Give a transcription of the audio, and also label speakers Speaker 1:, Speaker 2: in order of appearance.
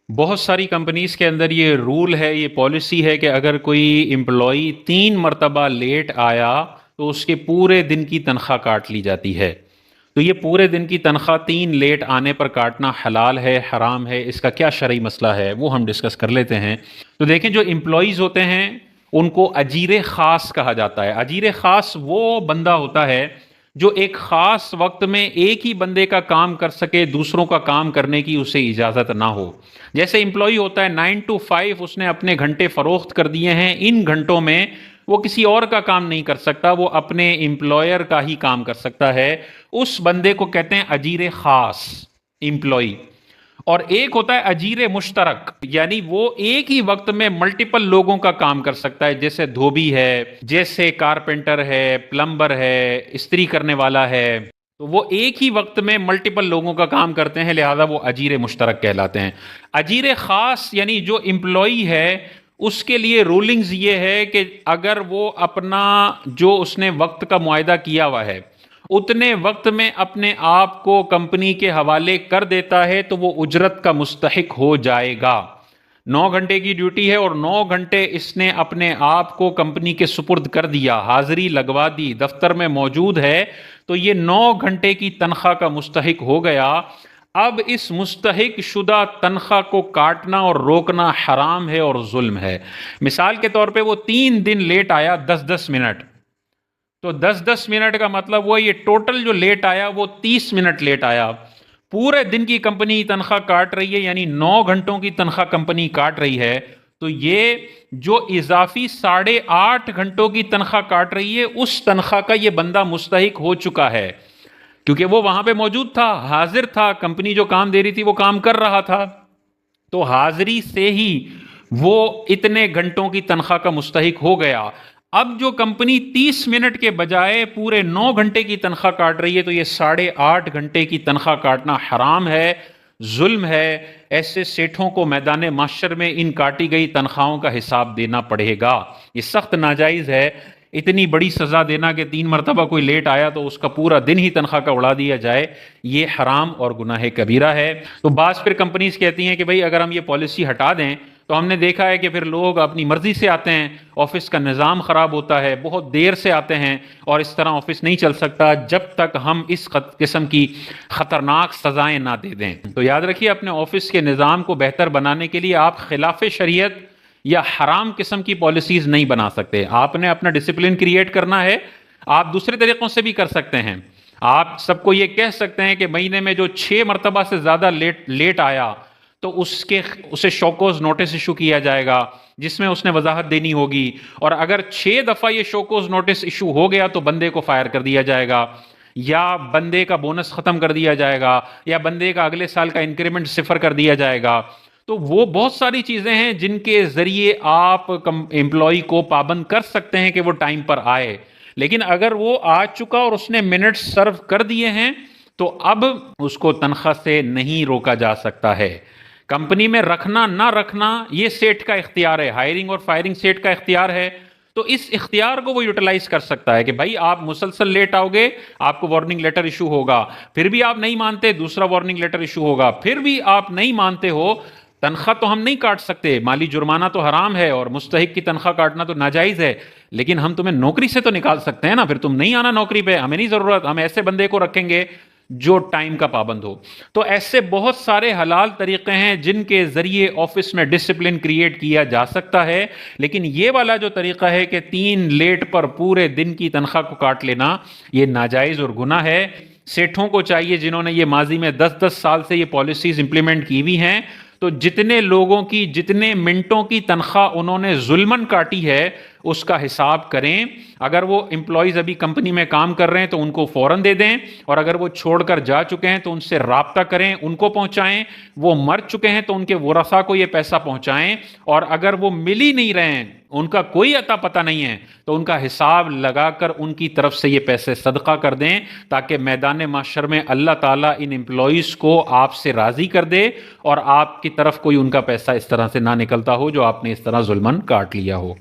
Speaker 1: بہت ساری کمپنیز کے اندر یہ رول ہے، یہ پالیسی ہے کہ اگر کوئی امپلائی 3 مرتبہ لیٹ آیا تو اس کے پورے دن کی تنخواہ کاٹ لی جاتی ہے۔ تو یہ پورے دن کی تنخواہ 3 لیٹ آنے پر کاٹنا حلال ہے حرام ہے، اس کا کیا شرعی مسئلہ ہے وہ ہم ڈسکس کر لیتے ہیں۔ تو دیکھیں، جو امپلائیز ہوتے ہیں ان کو اجیر خاص کہا جاتا ہے۔ اجیر خاص وہ بندہ ہوتا ہے جو ایک خاص وقت میں ایک ہی بندے کا کام کر سکے، دوسروں کا کام کرنے کی اسے اجازت نہ ہو۔ جیسے امپلائی ہوتا ہے 9 to 5، اس نے اپنے گھنٹے فروخت کر دیے ہیں، ان گھنٹوں میں وہ کسی اور کا کام نہیں کر سکتا، وہ اپنے امپلائر کا ہی کام کر سکتا ہے۔ اس بندے کو کہتے ہیں اجیر خاص، امپلائی۔ اور ایک ہوتا ہے اجیر مشترک، یعنی وہ ایک ہی وقت میں ملٹیپل لوگوں کا کام کر سکتا ہے، جیسے دھوبی ہے، جیسے کارپینٹر ہے، پلمبر ہے، استری کرنے والا ہے۔ تو وہ ایک ہی وقت میں ملٹیپل لوگوں کا کام کرتے ہیں، لہذا وہ اجیر مشترک کہلاتے ہیں۔ اجیر خاص یعنی جو امپلائی ہے اس کے لیے رولنگز یہ ہے کہ اگر وہ اپنا جو اس نے وقت کا معاہدہ کیا ہوا ہے اتنے وقت میں اپنے آپ کو کمپنی کے حوالے کر دیتا ہے تو وہ اجرت کا مستحق ہو جائے گا۔ 9 گھنٹے کی ڈیوٹی ہے اور 9 گھنٹے اس نے اپنے آپ کو کمپنی کے سپرد کر دیا، حاضری لگوا دی، دفتر میں موجود ہے، تو یہ 9 گھنٹے کی تنخواہ کا مستحق ہو گیا۔ اب اس مستحق شدہ تنخواہ کو کاٹنا اور روکنا حرام ہے اور ظلم ہے۔ مثال کے طور پہ وہ 3 دن لیٹ آیا 10-10 منٹ، تو 10-10 منٹ کا مطلب وہ یہ ٹوٹل جو لیٹ آیا وہ 30 منٹ لیٹ آیا۔ پورے دن کی کمپنی تنخواہ کاٹ رہی ہے، یعنی 9 گھنٹوں کی تنخواہ کمپنی کاٹ رہی ہے، تو یہ جو اضافی 8.5 گھنٹوں کی تنخواہ کاٹ رہی ہے اس تنخواہ کا یہ بندہ مستحق ہو چکا ہے، کیونکہ وہ وہاں پہ موجود تھا، حاضر تھا، کمپنی جو کام دے رہی تھی وہ کام کر رہا تھا، تو حاضری سے ہی وہ اتنے گھنٹوں کی تنخواہ کا مستحق ہو گیا۔ اب جو کمپنی 30 منٹ کے بجائے پورے 9 گھنٹے کی تنخواہ کاٹ رہی ہے تو یہ 8.5 گھنٹے کی تنخواہ کاٹنا حرام ہے، ظلم ہے۔ ایسے سیٹھوں کو میدان محشر میں ان کاٹی گئی تنخواہوں کا حساب دینا پڑے گا۔ یہ سخت ناجائز ہے، اتنی بڑی سزا دینا کہ 3 مرتبہ کوئی لیٹ آیا تو اس کا پورا دن ہی تنخواہ کا اڑا دیا جائے، یہ حرام اور گناہ کبیرہ ہے۔ تو بعض پھر کمپنیز کہتی ہیں کہ بھئی اگر ہم یہ پالیسی ہٹا دیں تو ہم نے دیکھا ہے کہ پھر لوگ اپنی مرضی سے آتے ہیں، آفس کا نظام خراب ہوتا ہے، بہت دیر سے آتے ہیں، اور اس طرح آفس نہیں چل سکتا جب تک ہم اس قسم کی خطرناک سزائیں نہ دے دیں۔ تو یاد رکھیے، اپنے آفس کے نظام کو بہتر بنانے کے لیے آپ خلاف شریعت یا حرام قسم کی پالیسیز نہیں بنا سکتے۔ آپ نے اپنا ڈسپلن کریٹ کرنا ہے، آپ دوسرے طریقوں سے بھی کر سکتے ہیں۔ آپ سب کو یہ کہہ سکتے ہیں کہ مہینے میں جو 6 مرتبہ سے زیادہ لیٹ آیا تو اسے شوکوز نوٹس ایشو کیا جائے گا، جس میں اس نے وضاحت دینی ہوگی، اور اگر 6 دفعہ یہ شوکوز نوٹس ایشو ہو گیا تو بندے کو فائر کر دیا جائے گا، یا بندے کا بونس ختم کر دیا جائے گا، یا بندے کا اگلے سال کا انکریمنٹ 0 کر دیا جائے گا۔ تو وہ بہت ساری چیزیں ہیں جن کے ذریعے آپ امپلائی کو پابند کر سکتے ہیں کہ وہ ٹائم پر آئے، لیکن اگر وہ آ چکا اور اس نے منٹ سرو کر دیے ہیں تو اب اس کو تنخواہ سے نہیں روکا جا سکتا ہے۔ کمپنی میں رکھنا نہ رکھنا یہ سیٹ کا اختیار ہے، ہائرنگ اور فائرنگ سیٹ کا اختیار ہے، تو اس اختیار کو وہ یوٹیلائز کر سکتا ہے کہ بھائی آپ مسلسل لیٹ آؤ گے، آپ کو وارننگ لیٹر ایشو ہوگا، پھر بھی آپ نہیں مانتے، دوسرا وارننگ لیٹر ایشو ہوگا، پھر بھی آپ نہیں مانتے ہو، تنخواہ تو ہم نہیں کاٹ سکتے، مالی جرمانہ تو حرام ہے اور مستحق کی تنخواہ کاٹنا تو ناجائز ہے، لیکن ہم تمہیں نوکری سے تو نکال سکتے ہیں نا، پھر تم نہیں آنا نوکری پہ، ہمیں نہیں ضرورت، ہم ایسے بندے کو رکھیں گے جو ٹائم کا پابند ہو۔ تو ایسے بہت سارے حلال طریقے ہیں جن کے ذریعے آفس میں ڈسپلن کریٹ کیا جا سکتا ہے، لیکن یہ والا جو طریقہ ہے کہ 3 لیٹ پر پورے دن کی تنخواہ کو کاٹ لینا، یہ ناجائز اور گناہ ہے۔ سیٹھوں کو چاہیے جنہوں نے یہ ماضی میں 10-10 سال سے یہ پالیسیز امپلیمنٹ کی ہوئی ہیں، تو جتنے لوگوں کی جتنے منٹوں کی تنخواہ انہوں نے ظلمن کاٹی ہے اس کا حساب کریں۔ اگر وہ امپلائیز ابھی کمپنی میں کام کر رہے ہیں تو ان کو فوراً دے دیں، اور اگر وہ چھوڑ کر جا چکے ہیں تو ان سے رابطہ کریں، ان کو پہنچائیں، وہ مر چکے ہیں تو ان کے ورثاء کو یہ پیسہ پہنچائیں، اور اگر وہ مل ہی نہیں رہے ہیں، ان کا کوئی عطا پتہ نہیں ہے، تو ان کا حساب لگا کر ان کی طرف سے یہ پیسے صدقہ کر دیں، تاکہ میدان محشر میں اللہ تعالیٰ ان امپلائیز کو آپ سے راضی کر دے اور آپ کی طرف کوئی ان کا پیسہ اس طرح سے نہ نکلتا ہو جو آپ نے اس طرح ظلمن کاٹ لیا ہو۔